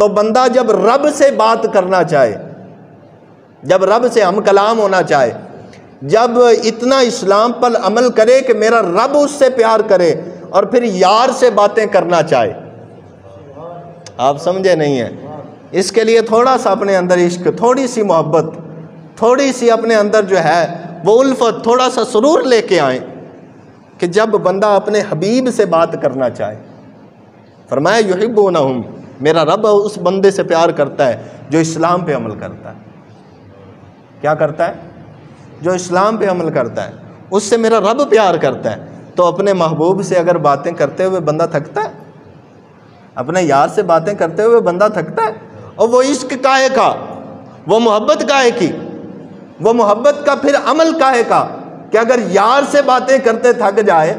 تو بندہ جب رب سے بات کرنا چاہے، جب رب سے ہم کلام ہونا چاہے، جب اتنا اسلام پر عمل کرے کہ میرا رب اس سے پیار کرے، اور پھر یار سے باتیں کرنا چاہے، آپ سمجھے نہیں ہیں؟ اس کے لیے تھوڑا سا اپنے اندر عشق، تھوڑی سی محبت، تھوڑی سی اپنے اندر جو ہے وہ الفت، تھوڑا سا سرور لے کے آئیں کہ جب بندہ اپنے حبیب سے بات کرنا چاہے، فرمایا یحبونہم، میرا رب اس بندے سے پیار کرتا ہے جو اسلام پہ عمل کرتا ہے۔ کیا کرتا ہے؟ جو اسلام پہ عمل کرتا ہے، اس سے میرا رب پیار کرتا ہے۔ تو اپنے محبوب سے اگر باتیں کرتے ہوئے بندہ تھکتا ہے؟ اپنے یار سے باتیں کرتے ہوئے بندہ تھکتا ہے؟ اور وہ عشق کاہے کا، وہ محبت کاہے کی، وہ محبت کا پھر عمل کاہے کا کہ اگر یار سے باتیں کرتے تھک جائے،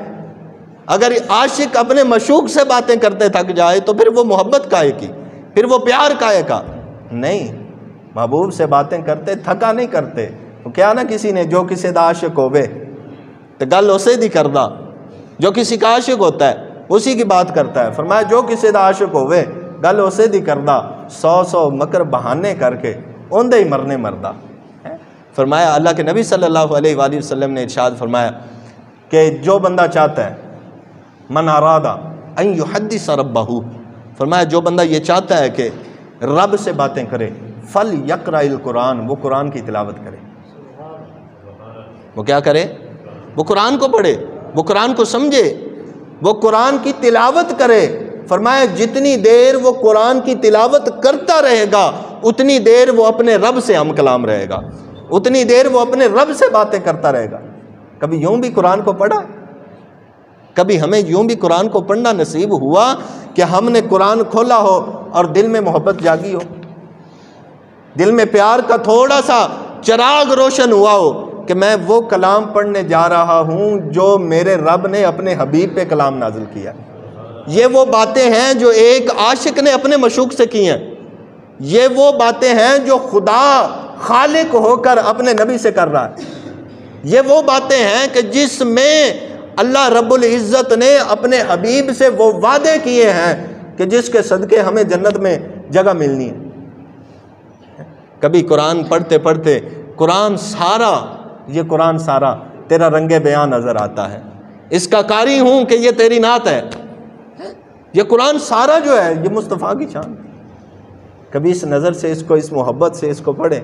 اگر عاشق اپنے مشوق سے باتیں کرتے تھک جائے تو پھر وہ محبت کاہے کی، پھر وہ پیار کاہے کا؟ نہیں، محبوب سے باتیں کرتے تھکا نہیں کرتے۔ تو کیا نہ کسی نے جو کسی دا عاشق ہوئے تو گل اسے دی کردا، جو کسی کا عاشق ہوتا ہے اسی کی بات کرتا ہے۔ فرمایا جو کسی دا عاشق ہوئے گل اسے دی کردا، 100 مکر بہانے کر کے اوندے ہی مرنے مردہ۔ فرمایا اللہ کے نبی صلی اللہ علیہ وآلہ وسلم نے ارشاد فرمایا کہ جو بندہ چاہتا ہے، من ارادہ ان یحدث ربہ، فرمایا جو بندہ یہ چاہتا ہے کہ رب سے باتیں کرے، فلیقرأ القرآن، وہ قرآن کی تلاوت کرے۔ وہ کیا کرے؟ وہ قرآن کو پڑھے، وہ قرآن کو سمجھے، وہ قرآن کی تلاوت کرے۔ فرمایا جتنی دیر وہ قرآن کی تلاوت کرتا رہے گا اتنی دیر وہ اپنے رب سے ہم کلام رہے گا، اتنی دیر وہ اپنے رب سے باتیں کرتا رہے گا۔ کبھی یوں بھی قرآن کو پڑھا؟ کبھی ہمیں یوں بھی قرآن کو پڑھنا نصیب ہوا کہ ہم نے قرآن کھولا ہو اور دل میں محبت جاگی ہو، دل میں پیار کا تھوڑا سا چراغ روشن ہوا ہو کہ میں وہ کلام پڑھنے جا رہا ہوں جو میرے رب نے اپنے حبیب پہ کلام نازل کیا۔ یہ وہ باتیں ہیں جو ایک عاشق نے اپنے مشوق سے کی ہیں، یہ وہ باتیں ہیں جو خدا خالق ہو کر اپنے نبی سے کر رہا ہے، یہ وہ باتیں ہیں کہ جس میں اللہ رب العزت نے اپنے حبیب سے وہ وعدے کیے ہیں کہ جس کے صدقے ہمیں جنت میں جگہ ملنی ہے۔ کبھی قرآن پڑھتے پڑھتے قرآن سارا، یہ قرآن سارا تیرا رنگ بیان نظر آتا ہے، اس کا قاری ہوں کہ یہ تیری نعت ہے۔ یہ قرآن سارا جو ہے یہ مصطفیٰ کی شان۔ کبھی اس نظر سے اس کو، اس محبت سے اس کو پڑھیں